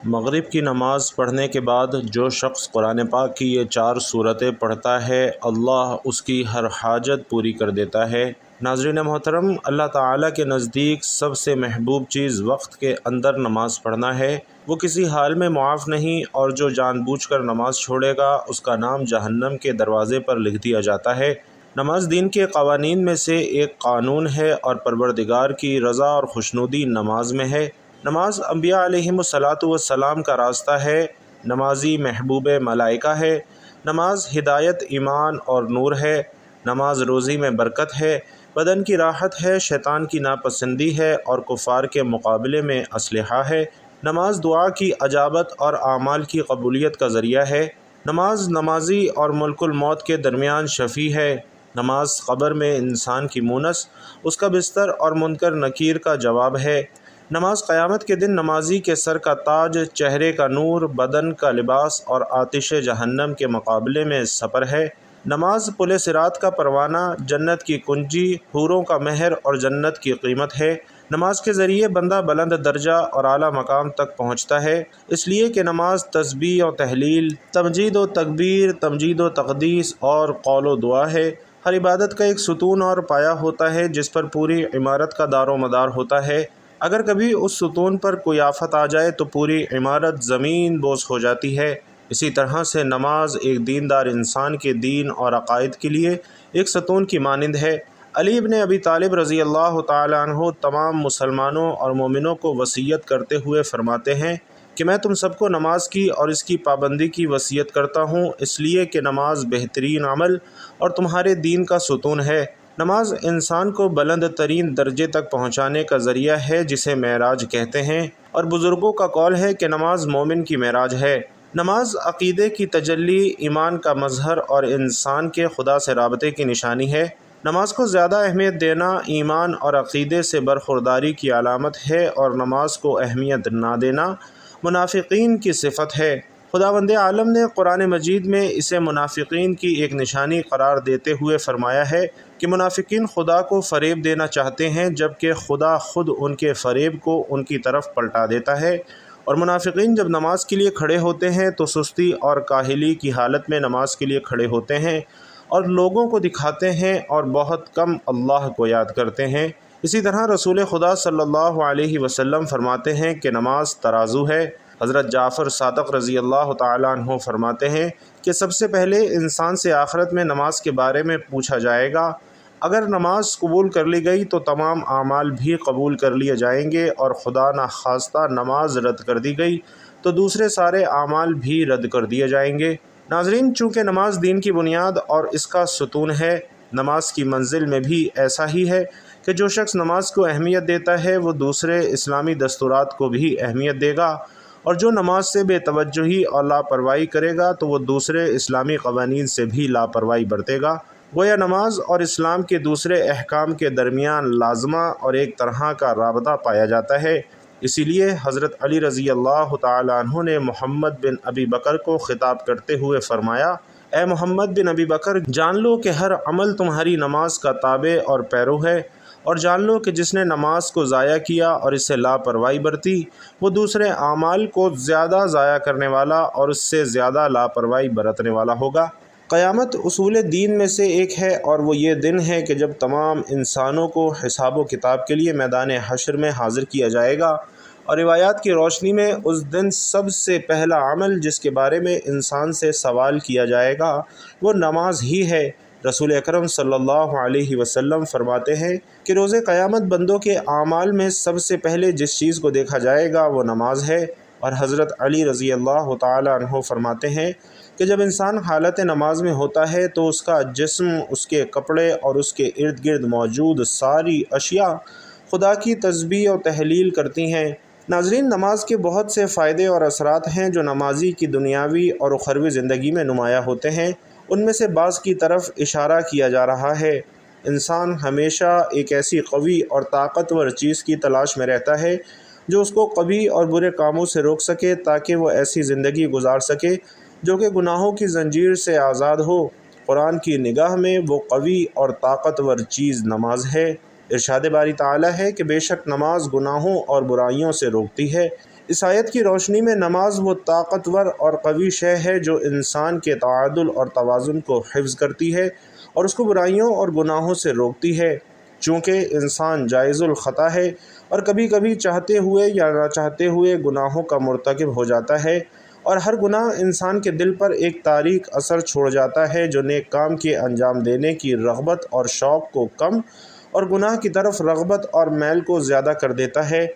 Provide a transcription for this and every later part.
مغرب کی نماز پڑھنے کے بعد جو شخص قرآن پاک کی یہ 4 سورتیں پڑھتا ہے، اللہ اس کی ہر حاجت پوری کر دیتا ہے۔ ناظرین محترم، اللہ تعالیٰ کے نزدیک سب سے محبوب چیز وقت کے اندر نماز پڑھنا ہے۔ وہ کسی حال میں معاف نہیں، اور جو جان بوجھ کر نماز چھوڑے گا اس کا نام جہنم کے دروازے پر لکھ دیا جاتا ہے۔ نماز دین کے قوانین میں سے ایک قانون ہے، اور پروردگار کی رضا اور خوشنودی نماز میں ہے۔ نماز انبیاء علیہم الصلاۃ کا راستہ ہے۔ نمازی محبوب ملائکہ ہے۔ نماز ہدایت، ایمان اور نور ہے۔ نماز روزی میں برکت ہے، بدن کی راحت ہے، شیطان کی ناپسندی ہے، اور کفار کے مقابلے میں اسلحہ ہے۔ نماز دعا کی اجابت اور اعمال کی قبولیت کا ذریعہ ہے۔ نماز نمازی اور ملک الموت کے درمیان شفیع ہے۔ نماز قبر میں انسان کی مونس، اس کا بستر اور منکر نکیر کا جواب ہے۔ نماز قیامت کے دن نمازی کے سر کا تاج، چہرے کا نور، بدن کا لباس اور آتش جہنم کے مقابلے میں سپر ہے۔ نماز پل صراط کا پروانہ، جنت کی کنجی، حوروں کا مہر اور جنت کی قیمت ہے۔ نماز کے ذریعے بندہ بلند درجہ اور اعلیٰ مقام تک پہنچتا ہے، اس لیے کہ نماز تسبیح و تحلیل، تمجید و تکبیر، تمجید و تقدیس اور قول و دعا ہے۔ ہر عبادت کا ایک ستون اور پایہ ہوتا ہے جس پر پوری عمارت کا دار و مدار ہوتا ہے۔ اگر کبھی اس ستون پر کوئی آفت آ جائے تو پوری عمارت زمین بوس ہو جاتی ہے۔ اسی طرح سے نماز ایک دیندار انسان کے دین اور عقائد کے لیے ایک ستون کی مانند ہے۔ علی بن ابی طالب رضی اللہ تعالیٰ عنہ تمام مسلمانوں اور مومنوں کو وصیت کرتے ہوئے فرماتے ہیں کہ میں تم سب کو نماز کی اور اس کی پابندی کی وصیت کرتا ہوں، اس لیے کہ نماز بہترین عمل اور تمہارے دین کا ستون ہے۔ نماز انسان کو بلند ترین درجے تک پہنچانے کا ذریعہ ہے جسے معراج کہتے ہیں، اور بزرگوں کا قول ہے کہ نماز مومن کی معراج ہے۔ نماز عقیدے کی تجلی، ایمان کا مظہر اور انسان کے خدا سے رابطے کی نشانی ہے۔ نماز کو زیادہ اہمیت دینا ایمان اور عقیدے سے برخورداری کی علامت ہے، اور نماز کو اہمیت نہ دینا منافقین کی صفت ہے۔ خداوند عالم نے قرآن مجید میں اسے منافقین کی ایک نشانی قرار دیتے ہوئے فرمایا ہے کہ منافقین خدا کو فریب دینا چاہتے ہیں، جبکہ خدا خود ان کے فریب کو ان کی طرف پلٹا دیتا ہے۔ اور منافقین جب نماز کے لیے کھڑے ہوتے ہیں تو سستی اور کاہلی کی حالت میں نماز کے لیے کھڑے ہوتے ہیں، اور لوگوں کو دکھاتے ہیں اور بہت کم اللہ کو یاد کرتے ہیں۔ اسی طرح رسول خدا صلی اللہ علیہ وسلم فرماتے ہیں کہ نماز ترازو ہے۔ حضرت جعفر صادق رضی اللہ تعالیٰ عنہ فرماتے ہیں کہ سب سے پہلے انسان سے آخرت میں نماز کے بارے میں پوچھا جائے گا۔ اگر نماز قبول کر لی گئی تو تمام اعمال بھی قبول کر لیے جائیں گے، اور خدا نخواستہ نماز رد کر دی گئی تو دوسرے سارے اعمال بھی رد کر دیے جائیں گے۔ ناظرین، چونکہ نماز دین کی بنیاد اور اس کا ستون ہے، نماز کی منزل میں بھی ایسا ہی ہے کہ جو شخص نماز کو اہمیت دیتا ہے وہ دوسرے اسلامی دستورات کو بھی اہمیت دے گا، اور جو نماز سے بے توجہی اور لاپرواہی کرے گا تو وہ دوسرے اسلامی قوانین سے بھی لاپرواہی برتے گا۔ گویا نماز اور اسلام کے دوسرے احکام کے درمیان لازمہ اور ایک طرح کا رابطہ پایا جاتا ہے۔ اسی لیے حضرت علی رضی اللہ تعالیٰ عنہ نے محمد بن ابی بکر کو خطاب کرتے ہوئے فرمایا، اے محمد بن ابی بکر، جان لو کہ ہر عمل تمہاری نماز کا تابع اور پیرو ہے، اور جان لو کہ جس نے نماز کو ضائع کیا اور اس سے لاپرواہی برتی، وہ دوسرے اعمال کو زیادہ ضائع کرنے والا اور اس سے زیادہ لاپرواہی برتنے والا ہوگا۔ قیامت اصول دین میں سے ایک ہے، اور وہ یہ دن ہے کہ جب تمام انسانوں کو حساب و کتاب کے لیے میدان حشر میں حاضر کیا جائے گا، اور روایات کی روشنی میں اس دن سب سے پہلا عمل جس کے بارے میں انسان سے سوال کیا جائے گا وہ نماز ہی ہے۔ رسول اکرم صلی اللہ علیہ وسلم فرماتے ہیں کہ روز قیامت بندوں کے اعمال میں سب سے پہلے جس چیز کو دیکھا جائے گا وہ نماز ہے۔ اور حضرت علی رضی اللہ تعالیٰ عنہ فرماتے ہیں کہ جب انسان حالت نماز میں ہوتا ہے تو اس کا جسم، اس کے کپڑے اور اس کے ارد گرد موجود ساری اشیاء خدا کی تسبیح و تحلیل کرتی ہیں۔ ناظرین، نماز کے بہت سے فائدے اور اثرات ہیں جو نمازی کی دنیاوی اور اخروی زندگی میں نمایاں ہوتے ہیں۔ ان میں سے بعض کی طرف اشارہ کیا جا رہا ہے۔ انسان ہمیشہ ایک ایسی قوی اور طاقتور چیز کی تلاش میں رہتا ہے جو اس کو قبیح اور برے کاموں سے روک سکے، تاکہ وہ ایسی زندگی گزار سکے جو کہ گناہوں کی زنجیر سے آزاد ہو۔ قرآن کی نگاہ میں وہ قوی اور طاقتور چیز نماز ہے۔ ارشاد باری تعالیٰ ہے کہ بے شک نماز گناہوں اور برائیوں سے روکتی ہے، اس آیت کی روشنی میں نماز وہ طاقتور اور قوی شے ہے جو انسان کے تعادل اور توازن کو حفظ کرتی ہے اور اس کو برائیوں اور گناہوں سے روکتی ہے۔ چونکہ انسان جائز الخطا ہے اور کبھی کبھی چاہتے ہوئے یا نہ چاہتے ہوئے گناہوں کا مرتکب ہو جاتا ہے، اور ہر گناہ انسان کے دل پر ایک تاریک اثر چھوڑ جاتا ہے جو نیک کام کے انجام دینے کی رغبت اور شوق کو کم اور گناہ کی طرف رغبت اور میل کو زیادہ کر دیتا ہے۔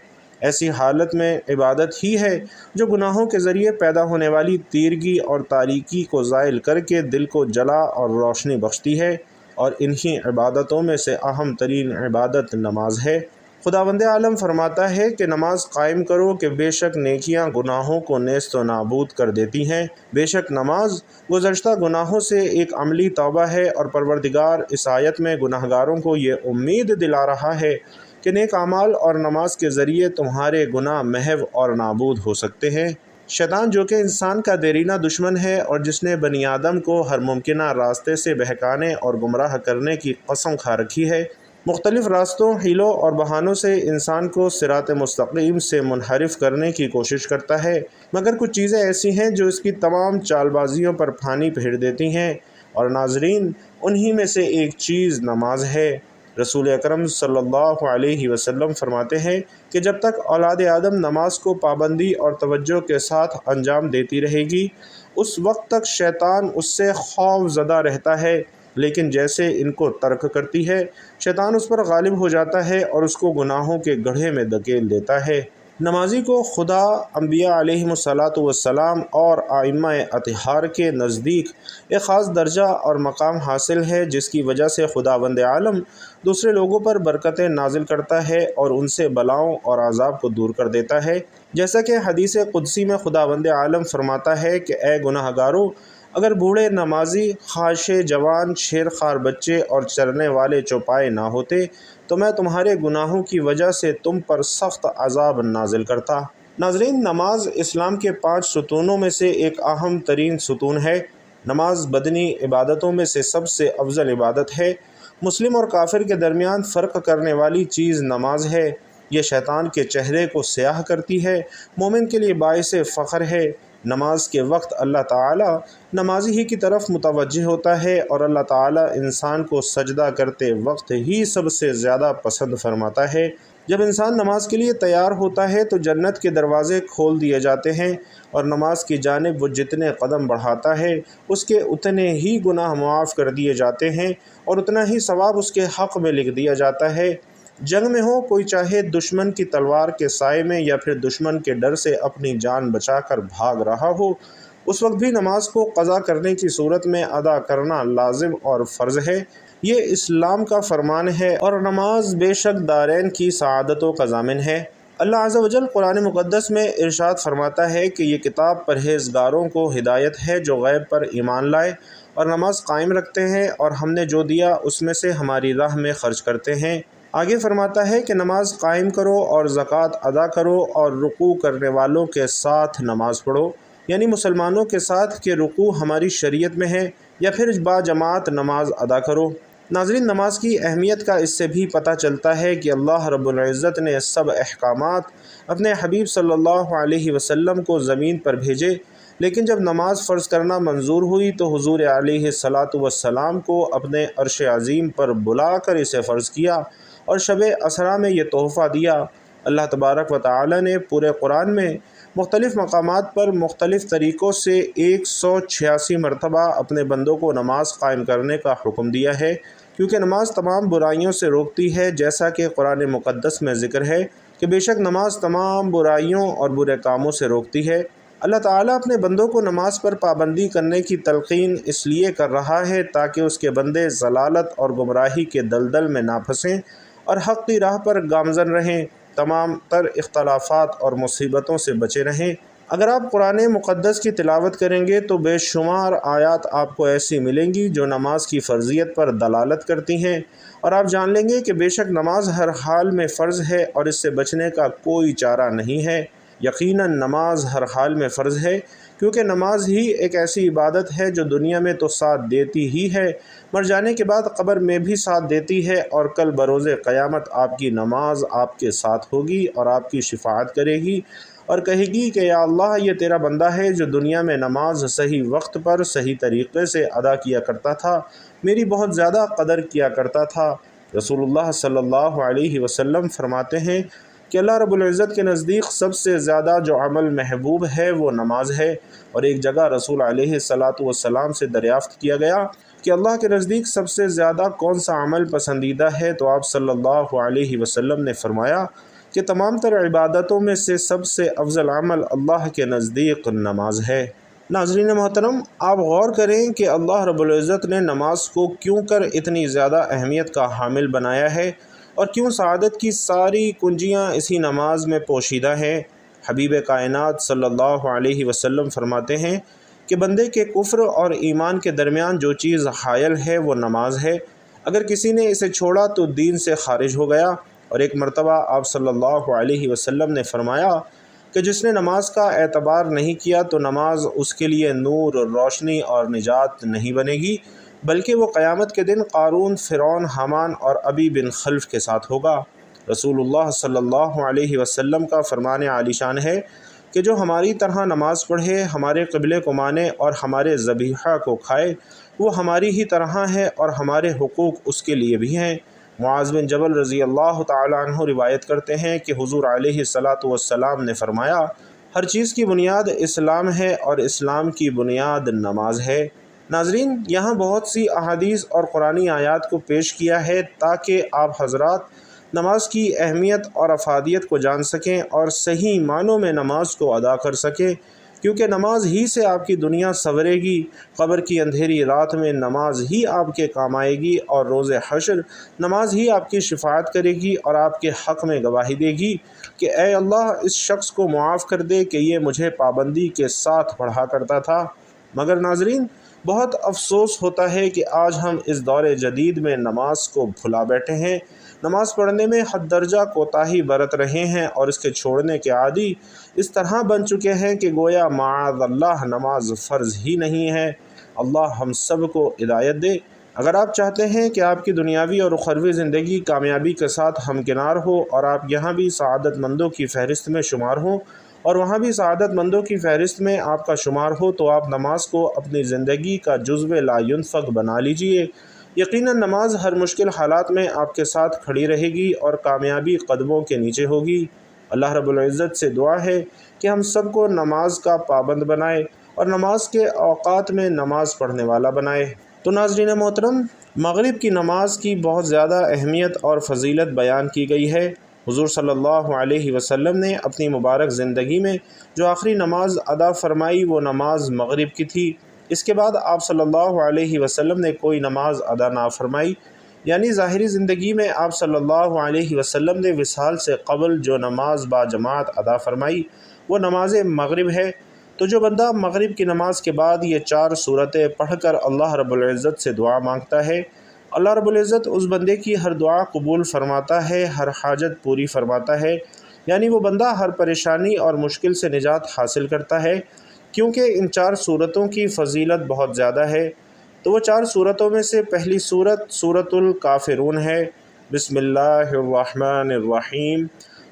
ایسی حالت میں عبادت ہی ہے جو گناہوں کے ذریعے پیدا ہونے والی تیرگی اور تاریکی کو زائل کر کے دل کو جلا اور روشنی بخشتی ہے، اور انہی عبادتوں میں سے اہم ترین عبادت نماز ہے۔ خداوند عالم فرماتا ہے کہ نماز قائم کرو کہ بے شک نیکیاں گناہوں کو نیست و نابود کر دیتی ہیں۔ بے شک نماز گزشتہ گناہوں سے ایک عملی توبہ ہے، اور پروردگار اس آیت میں گناہگاروں کو یہ امید دلا رہا ہے کہ نیک اعمال اور نماز کے ذریعے تمہارے گناہ محو اور نابود ہو سکتے ہیں۔ شیطان جو کہ انسان کا دیرینہ دشمن ہے اور جس نے بنی آدم کو ہر ممکنہ راستے سے بہکانے اور گمراہ کرنے کی قسم کھا رکھی ہے، مختلف راستوں، حیلوں اور بہانوں سے انسان کو صراط مستقیم سے منحرف کرنے کی کوشش کرتا ہے، مگر کچھ چیزیں ایسی ہیں جو اس کی تمام چال بازیوں پر پھانی پھیر دیتی ہیں، اور ناظرین انہی میں سے ایک چیز نماز ہے۔ رسول اکرم صلی اللہ علیہ وسلم فرماتے ہیں کہ جب تک اولاد آدم نماز کو پابندی اور توجہ کے ساتھ انجام دیتی رہے گی، اس وقت تک شیطان اس سے خوف زدہ رہتا ہے، لیکن جیسے ان کو ترک کرتی ہے، شیطان اس پر غالب ہو جاتا ہے اور اس کو گناہوں کے گڑھے میں دھکیل دیتا ہے۔ نمازی کو خدا، انبیاء علیہم الصلاۃ والسلام اور ائمہ اطہار کے نزدیک ایک خاص درجہ اور مقام حاصل ہے، جس کی وجہ سے خداوند عالم دوسرے لوگوں پر برکتیں نازل کرتا ہے اور ان سے بلاؤں اور عذاب کو دور کر دیتا ہے، جیسا کہ حدیث قدسی میں خداوند عالم فرماتا ہے کہ اے گناہ گارو، اگر بوڑھے نمازی، خاشے جوان، شیر خوار بچے اور چرنے والے چوپائے نہ ہوتے تو میں تمہارے گناہوں کی وجہ سے تم پر سخت عذاب نازل کرتا۔ ناظرین، نماز اسلام کے 5 ستونوں میں سے ایک اہم ترین ستون ہے۔ نماز بدنی عبادتوں میں سے سب سے افضل عبادت ہے۔ مسلم اور کافر کے درمیان فرق کرنے والی چیز نماز ہے۔ یہ شیطان کے چہرے کو سیاہ کرتی ہے، مومن کے لیے باعث فخر ہے۔ نماز کے وقت اللہ تعالیٰ نمازی ہی کی طرف متوجہ ہوتا ہے، اور اللہ تعالیٰ انسان کو سجدہ کرتے وقت ہی سب سے زیادہ پسند فرماتا ہے۔ جب انسان نماز کے لیے تیار ہوتا ہے تو جنت کے دروازے کھول دیے جاتے ہیں، اور نماز کی جانب وہ جتنے قدم بڑھاتا ہے اس کے اتنے ہی گناہ معاف کر دیے جاتے ہیں، اور اتنا ہی ثواب اس کے حق میں لکھ دیا جاتا ہے۔ جنگ میں ہو، کوئی چاہے دشمن کی تلوار کے سائے میں یا پھر دشمن کے ڈر سے اپنی جان بچا کر بھاگ رہا ہو، اس وقت بھی نماز کو قضا کرنے کی صورت میں ادا کرنا لازم اور فرض ہے۔ یہ اسلام کا فرمان ہے، اور نماز بے شک دارین کی سعادتوں کا ضامن ہے۔ اللہ عز و جل قرآن مقدس میں ارشاد فرماتا ہے کہ یہ کتاب پرہیزگاروں کو ہدایت ہے جو غیب پر ایمان لائے اور نماز قائم رکھتے ہیں، اور ہم نے جو دیا اس میں سے ہماری راہ میں خرچ کرتے ہیں۔ آگے فرماتا ہے کہ نماز قائم کرو اور زکوٰۃ ادا کرو، اور رکوع کرنے والوں کے ساتھ نماز پڑھو، یعنی مسلمانوں کے ساتھ کہ رکوع ہماری شریعت میں ہے، یا پھر با جماعت نماز ادا کرو۔ ناظرین، نماز کی اہمیت کا اس سے بھی پتہ چلتا ہے کہ اللہ رب العزت نے سب احکامات اپنے حبیب صلی اللہ علیہ وسلم کو زمین پر بھیجے، لیکن جب نماز فرض کرنا منظور ہوئی تو حضور علیہ الصلاۃ والسلام کو اپنے عرش عظیم پر بلا کر اسے فرض کیا اور شب اسریٰ میں یہ تحفہ دیا۔ اللہ تبارک و تعالی نے پورے قرآن میں مختلف مقامات پر مختلف طریقوں سے 186 مرتبہ اپنے بندوں کو نماز قائم کرنے کا حکم دیا ہے، کیونکہ نماز تمام برائیوں سے روکتی ہے، جیسا کہ قرآن مقدس میں ذکر ہے کہ بے شک نماز تمام برائیوں اور برے کاموں سے روکتی ہے۔ اللہ تعالیٰ اپنے بندوں کو نماز پر پابندی کرنے کی تلقین اس لیے کر رہا ہے تاکہ اس کے بندے ضلالت اور گمراہی کے دلدل میں نہ پھنسیں اور حق کی راہ پر گامزن رہیں، تمام تر اختلافات اور مصیبتوں سے بچے رہیں۔ اگر آپ قرآن مقدس کی تلاوت کریں گے تو بے شمار آیات آپ کو ایسی ملیں گی جو نماز کی فرضیت پر دلالت کرتی ہیں، اور آپ جان لیں گے کہ بے شک نماز ہر حال میں فرض ہے اور اس سے بچنے کا کوئی چارہ نہیں ہے۔ یقیناً نماز ہر حال میں فرض ہے، کیونکہ نماز ہی ایک ایسی عبادت ہے جو دنیا میں تو ساتھ دیتی ہی ہے، مر جانے کے بعد قبر میں بھی ساتھ دیتی ہے، اور کل بروز قیامت آپ کی نماز آپ کے ساتھ ہوگی اور آپ کی شفاعت کرے گی، اور کہے گی کہ یا اللہ یہ تیرا بندہ ہے جو دنیا میں نماز صحیح وقت پر صحیح طریقے سے ادا کیا کرتا تھا، میری بہت زیادہ قدر کیا کرتا تھا۔ رسول اللہ صلی اللہ علیہ وسلم فرماتے ہیں کہ اللہ رب العزت کے نزدیک سب سے زیادہ جو عمل محبوب ہے وہ نماز ہے۔ اور ایک جگہ رسول علیہ السلام سے دریافت کیا گیا کہ اللہ کے نزدیک سب سے زیادہ کون سا عمل پسندیدہ ہے، تو آپ صلی اللہ علیہ وسلم نے فرمایا کہ تمام تر عبادتوں میں سے سب سے افضل عمل اللہ کے نزدیک نماز ہے۔ ناظرین محترم، آپ غور کریں کہ اللہ رب العزت نے نماز کو کیوں کر اتنی زیادہ اہمیت کا حامل بنایا ہے اور کیوں سعادت کی ساری کنجیاں اسی نماز میں پوشیدہ ہیں۔ حبیب کائنات صلی اللہ علیہ وسلم فرماتے ہیں کہ بندے کے کفر اور ایمان کے درمیان جو چیز حائل ہے وہ نماز ہے، اگر کسی نے اسے چھوڑا تو دین سے خارج ہو گیا۔ اور ایک مرتبہ آپ صلی اللہ علیہ وسلم نے فرمایا کہ جس نے نماز کا اعتبار نہیں کیا تو نماز اس کے لیے نور، روشنی اور نجات نہیں بنے گی، بلکہ وہ قیامت کے دن قارون، فرعون، حامان اور ابی بن خلف کے ساتھ ہوگا۔ رسول اللہ صلی اللہ علیہ وسلم کا فرمان عالی شان ہے کہ جو ہماری طرح نماز پڑھے، ہمارے قبلے کو مانے اور ہمارے ذبیحہ کو کھائے، وہ ہماری ہی طرح ہے اور ہمارے حقوق اس کے لیے بھی ہیں۔ معاذ بن جبل رضی اللہ تعالی عنہ روایت کرتے ہیں کہ حضور علیہ السلام نے فرمایا، ہر چیز کی بنیاد اسلام ہے اور اسلام کی بنیاد نماز ہے۔ ناظرین، یہاں بہت سی احادیث اور قرآنی آیات کو پیش کیا ہے تاکہ آپ حضرات نماز کی اہمیت اور افادیت کو جان سکیں اور صحیح معنوں میں نماز کو ادا کر سکیں، کیونکہ نماز ہی سے آپ کی دنیا سنورے گی، قبر کی اندھیری رات میں نماز ہی آپ کے کام آئے گی، اور روز حشر نماز ہی آپ کی شفاعت کرے گی اور آپ کے حق میں گواہی دے گی کہ اے اللہ اس شخص کو معاف کر دے کہ یہ مجھے پابندی کے ساتھ پڑھا کرتا تھا۔ مگر ناظرین، بہت افسوس ہوتا ہے کہ آج ہم اس دور جدید میں نماز کو بھلا بیٹھے ہیں، نماز پڑھنے میں حد درجہ کوتاہی برت رہے ہیں اور اس کے چھوڑنے کے عادی اس طرح بن چکے ہیں کہ گویا معاذ اللہ نماز فرض ہی نہیں ہے۔ اللہ ہم سب کو ہدایت دے۔ اگر آپ چاہتے ہیں کہ آپ کی دنیاوی اور اخروی زندگی کامیابی کے ساتھ ہمکنار ہو اور آپ یہاں بھی سعادت مندوں کی فہرست میں شمار ہوں اور وہاں بھی سعادت مندوں کی فہرست میں آپ کا شمار ہو، تو آپ نماز کو اپنی زندگی کا جزو لا ینفق بنا لیجئے۔ یقیناً نماز ہر مشکل حالات میں آپ کے ساتھ کھڑی رہے گی اور کامیابی قدموں کے نیچے ہوگی۔ اللہ رب العزت سے دعا ہے کہ ہم سب کو نماز کا پابند بنائے اور نماز کے اوقات میں نماز پڑھنے والا بنائے۔ تو ناظرین محترم، مغرب کی نماز کی بہت زیادہ اہمیت اور فضیلت بیان کی گئی ہے۔ حضور صلی اللہ علیہ وسلم نے اپنی مبارک زندگی میں جو آخری نماز ادا فرمائی وہ نماز مغرب کی تھی۔ اس کے بعد آپ صلی اللہ علیہ وسلم نے کوئی نماز ادا نہ فرمائی، یعنی ظاہری زندگی میں آپ صلی اللہ علیہ وسلم نے وصال سے قبل جو نماز با جماعت ادا فرمائی وہ نماز مغرب ہے۔ تو جو بندہ مغرب کی نماز کے بعد یہ 4 سورتیں پڑھ کر اللہ رب العزت سے دعا مانگتا ہے، اللہ رب العزت اس بندے کی ہر دعا قبول فرماتا ہے، ہر حاجت پوری فرماتا ہے، یعنی وہ بندہ ہر پریشانی اور مشکل سے نجات حاصل کرتا ہے، کیونکہ ان 4 سورتوں کی فضیلت بہت زیادہ ہے۔ تو وہ 4 سورتوں میں سے پہلی سورت سورۃ الکافرون ہے۔ بسم اللہ الرحمن الرحیم،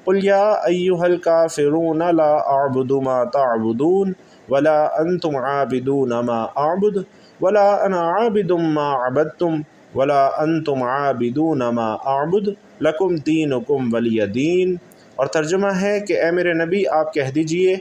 قل یا ایھا الکافرون لا اعبد ما تعبدون ولا انتم عابدون ما اعبد ولا انا عابد ما عبدتم ولا انتم عابدون ما اعبد لکم دینکم ولی دین۔ اور ترجمہ ہے کہ اے میرے نبی آپ کہہ دیجئے،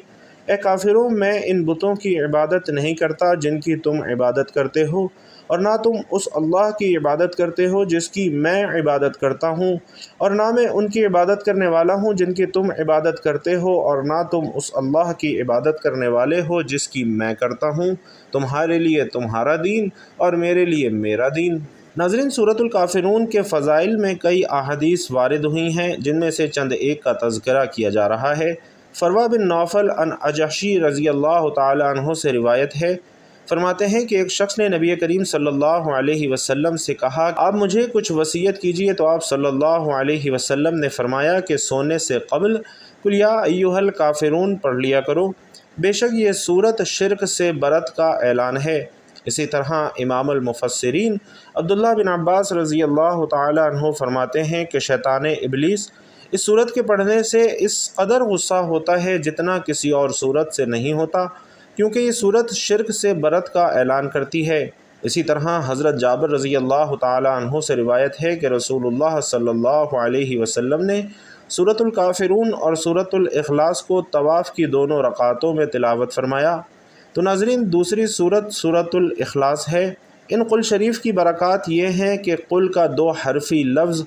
اے کافروں، میں ان بتوں کی عبادت نہیں کرتا جن کی تم عبادت کرتے ہو، اور نہ تم اس اللہ کی عبادت کرتے ہو جس کی میں عبادت کرتا ہوں، اور نہ میں ان کی عبادت کرنے والا ہوں جن کی تم عبادت کرتے ہو، اور نہ تم اس اللہ کی عبادت کرنے والے ہو جس کی میں کرتا ہوں۔ تمہارے لیے تمہارا دین اور میرے لیے میرا دین۔ ناظرین، سورۃ الکافرون کے فضائل میں کئی احادیث وارد ہوئی ہیں، جن میں سے چند ایک کا تذکرہ کیا جا رہا ہے۔ فروا بن نوفل عن اجحشی رضی اللہ تعالی عنہ سے روایت ہے، فرماتے ہیں کہ ایک شخص نے نبی کریم صلی اللہ علیہ وسلم سے کہا، آپ مجھے کچھ وصیت کیجئے، تو آپ صلی اللہ علیہ وسلم نے فرمایا کہ سونے سے قبل قل یا ایھا الکافرون پڑھ لیا کرو، بے شک یہ صورت شرک سے برت کا اعلان ہے۔ اسی طرح امام المفسرین عبداللہ بن عباس رضی اللہ تعالی عنہ فرماتے ہیں کہ شیطان ابلیس اس صورت کے پڑھنے سے اس قدر غصہ ہوتا ہے جتنا کسی اور صورت سے نہیں ہوتا، کیونکہ یہ صورت شرک سے برت کا اعلان کرتی ہے۔ اسی طرح حضرت جابر رضی اللہ تعالی عنہ سے روایت ہے کہ رسول اللہ صلی اللہ علیہ وسلم نے سورۃ الکافرون اور سورۃ الاخلاص کو طواف کی دونوں رکعتوں میں تلاوت فرمایا۔ تو ناظرین، دوسری صورت سورۃ الاخلاص ہے۔ ان قل شریف کی برکات یہ ہیں کہ قل کا 2 حرفی لفظ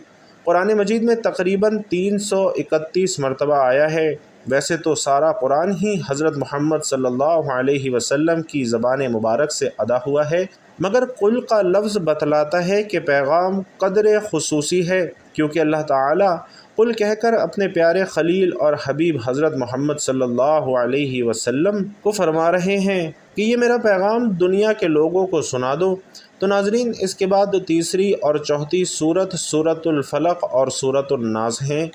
قرآن مجید میں تقریباً 331 مرتبہ آیا ہے۔ ویسے تو سارا قرآن ہی حضرت محمد صلی اللہ علیہ وسلم کی زبان مبارک سے ادا ہوا ہے، مگر قل کا لفظ بتلاتا ہے کہ پیغام قدر خصوصی ہے، کیونکہ اللہ تعالیٰ قل کہہ کر اپنے پیارے خلیل اور حبیب حضرت محمد صلی اللہ علیہ وسلم کو فرما رہے ہیں کہ یہ میرا پیغام دنیا کے لوگوں کو سنا دو۔ تو ناظرین، اس کے بعد تیسری اور چوتھی صورت سورۃ الفلق اور سورۃ الناس ہیں۔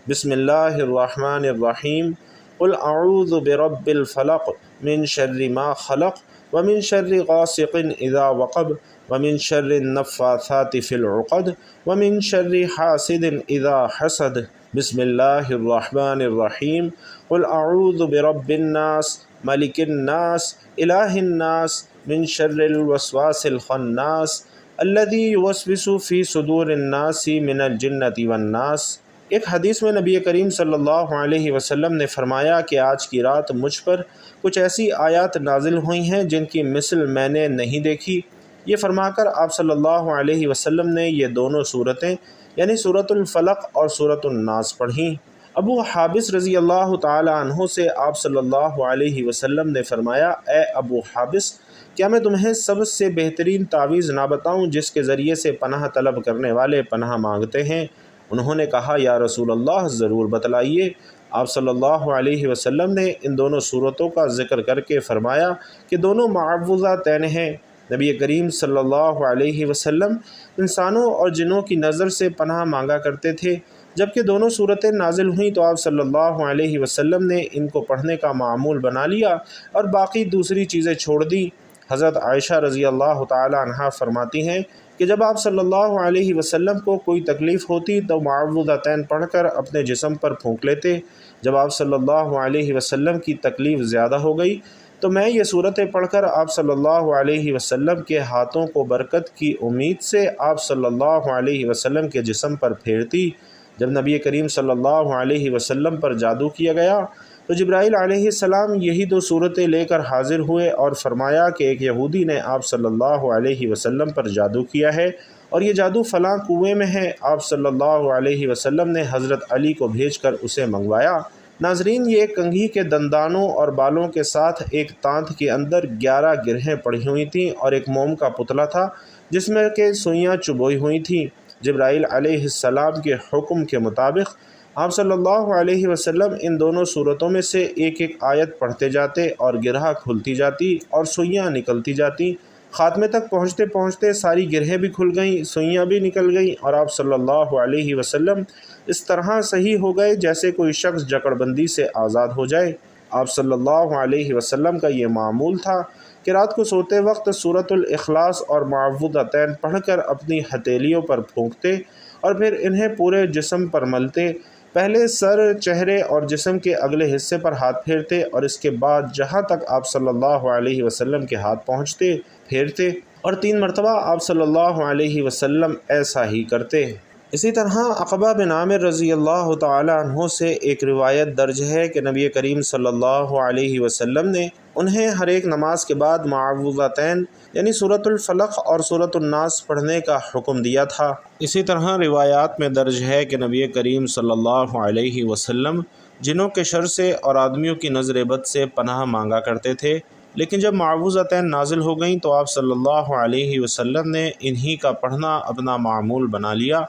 بسم اللہ الرحمن الرحیم۔ قل اعوذ برب الفلق من شر ما خلق ومن شر غاسق اذا وقب ومن شر النفاثات في العقد ومن شر حاسد اذا حسد۔ بسم اللہ الرحمن الرحیم۔ قل اعوذ برب الناس ملک الناس الہ الناس من شر الوسواس الخناس الذی یوسوس فی صدور الناس من الجنۃ والناس۔ ایک حدیث میں نبی کریم صلی اللہ علیہ وسلم نے فرمایا کہ آج کی رات مجھ پر کچھ ایسی آیات نازل ہوئی ہیں جن کی مثل میں نے نہیں دیکھی۔ یہ فرما کر آپ صلی اللہ علیہ وسلم نے یہ دونوں صورتیں یعنی سورۃ الفلق اور سورۃ الناس پڑھیں۔ ابو حابس رضی اللہ تعالی عنہ سے آپ صلی اللہ علیہ وسلم نے فرمایا، اے ابو حابس، کیا میں تمہیں سب سے بہترین تعویذ نہ بتاؤں جس کے ذریعے سے پناہ طلب کرنے والے پناہ مانگتے ہیں؟ انہوں نے کہا، یا رسول اللہ، ضرور بتلائیے۔ آپ صلی اللہ علیہ وسلم نے ان دونوں صورتوں کا ذکر کر کے فرمایا کہ دونوں معوذتین ہیں۔ نبی کریم صلی اللہ علیہ وسلم انسانوں اور جنوں کی نظر سے پناہ مانگا کرتے تھے۔ جبکہ دونوں صورتیں نازل ہوئیں تو آپ صلی اللہ علیہ وسلم نے ان کو پڑھنے کا معمول بنا لیا اور باقی دوسری چیزیں چھوڑ دی۔ حضرت عائشہ رضی اللہ تعالی عنہا فرماتی ہیں کہ جب آپ صلی اللہ علیہ وسلم کو کوئی تکلیف ہوتی تو معوذتین پڑھ کر اپنے جسم پر پھونک لیتے۔ جب آپ صلی اللہ علیہ وسلم کی تکلیف زیادہ ہو گئی تو میں یہ صورتیں پڑھ کر آپ صلی اللہ علیہ وسلم کے ہاتھوں کو برکت کی امید سے آپ صلی اللہ علیہ وسلم کے جسم پر پھیرتی۔ جب نبی کریم صلی اللہ علیہ وسلم پر جادو کیا گیا تو جبرائیل علیہ السلام یہی 2 صورتیں لے کر حاضر ہوئے اور فرمایا کہ ایک یہودی نے آپ صلی اللہ علیہ وسلم پر جادو کیا ہے اور یہ جادو فلاں کنویں میں ہے۔ آپ صلی اللہ علیہ وسلم نے حضرت علی کو بھیج کر اسے منگوایا۔ ناظرین، یہ ایک کنگھی کے دندانوں اور بالوں کے ساتھ ایک تانت کے اندر 11 گرہیں پڑی ہوئی تھیں اور ایک موم کا پتلا تھا جس میں کہ سوئیاں چبوئی ہوئی تھیں۔ جبرائیل علیہ السلام کے حکم کے مطابق آپ صلی اللہ علیہ وسلم ان دونوں صورتوں میں سے ایک ایک آیت پڑھتے جاتے اور گرہ کھلتی جاتی اور سوئیاں نکلتی جاتی۔ خاتمے تک پہنچتے پہنچتے ساری گرہیں بھی کھل گئیں، سوئیاں بھی نکل گئیں اور آپ صلی اللہ علیہ وسلم اس طرح صحیح ہو گئے جیسے کوئی شخص جکڑ بندی سے آزاد ہو جائے۔ آپ صلی اللہ علیہ وسلم کا یہ معمول تھا کہ رات کو سوتے وقت سورۃ الاخلاص اور معوذتین پڑھ کر اپنی ہتھیلیوں پر پھونکتے اور پھر انہیں پورے جسم پر ملتے۔ پہلے سر، چہرے اور جسم کے اگلے حصے پر ہاتھ پھیرتے اور اس کے بعد جہاں تک آپ صلی اللہ علیہ وسلم کے ہاتھ پہنچتے پھیرتے اور 3 مرتبہ آپ صلی اللہ علیہ وسلم ایسا ہی کرتے۔ اسی طرح عقبہ بن عامر رضی اللہ تعالی عنہ سے ایک روایت درج ہے کہ نبی کریم صلی اللہ علیہ وسلم نے انہیں ہر ایک نماز کے بعد معوذتین یعنی سورۃ الفلق اور سورۃ الناس پڑھنے کا حکم دیا تھا۔ اسی طرح روایات میں درج ہے کہ نبی کریم صلی اللہ علیہ وسلم جنوں کے شر سے اور آدمیوں کی نظر بد سے پناہ مانگا کرتے تھے، لیکن جب معوذتین نازل ہو گئیں تو آپ صلی اللہ علیہ وسلم نے انہی کا پڑھنا اپنا معمول بنا لیا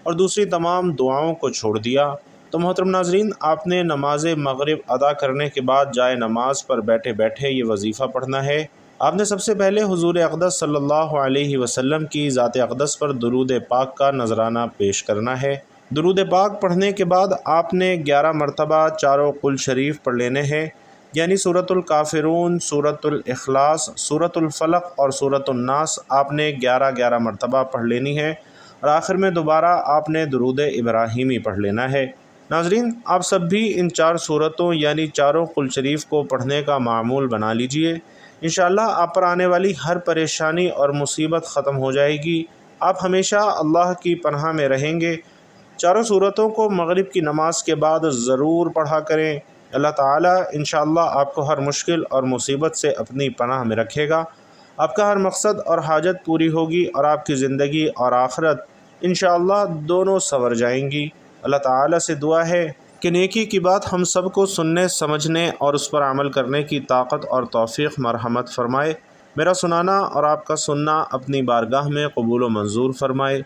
اور دوسری تمام دعاؤں کو چھوڑ دیا۔ تو محترم ناظرین، آپ نے نماز مغرب ادا کرنے کے بعد جائے نماز پر بیٹھے بیٹھے یہ وظیفہ پڑھنا ہے۔ آپ نے سب سے پہلے حضور اقدس صلی اللہ علیہ وسلم کی ذات اقدس پر درود پاک کا نذرانہ پیش کرنا ہے۔ درود پاک پڑھنے کے بعد آپ نے 11 مرتبہ چاروں قل شریف پڑھ لینے ہیں، یعنی سورۃ الکافرون، سورۃ الاخلاص، سورۃ الفلق اور سورۃ الناس آپ نے 11 مرتبہ پڑھ لینی ہے، اور آخر میں دوبارہ آپ نے درود ابراہیمی پڑھ لینا ہے۔ ناظرین، آپ سب بھی ان 4 صورتوں یعنی چاروں قل شریف کو پڑھنے کا معمول بنا لیجئے۔ انشاءاللہ آپ پر آنے والی ہر پریشانی اور مصیبت ختم ہو جائے گی۔ آپ ہمیشہ اللہ کی پناہ میں رہیں گے۔ چاروں صورتوں کو مغرب کی نماز کے بعد ضرور پڑھا کریں۔ اللہ تعالیٰ انشاءاللہ آپ کو ہر مشکل اور مصیبت سے اپنی پناہ میں رکھے گا۔ آپ کا ہر مقصد اور حاجت پوری ہوگی اور آپ کی زندگی اور آخرت انشاءاللہ دونوں سنور جائیں گی۔ اللہ تعالیٰ سے دعا ہے کہ نیکی کی بات ہم سب کو سننے، سمجھنے اور اس پر عمل کرنے کی طاقت اور توفیق مرحمت فرمائے۔ میرا سنانا اور آپ کا سننا اپنی بارگاہ میں قبول و منظور فرمائے،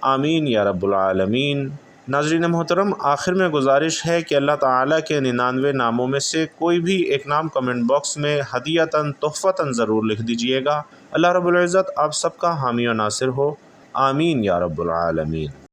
آمین یا رب العالمین۔ ناظرین محترم، آخر میں گزارش ہے کہ اللہ تعالیٰ کے 99 ناموں میں سے کوئی بھی ایک نام کمنٹ باکس میں ہدیۃً تحفۃً ضرور لکھ دیجئے گا۔ اللہ رب العزت آپ سب کا حامی و ناصر ہو، آمین یا رب العالمین۔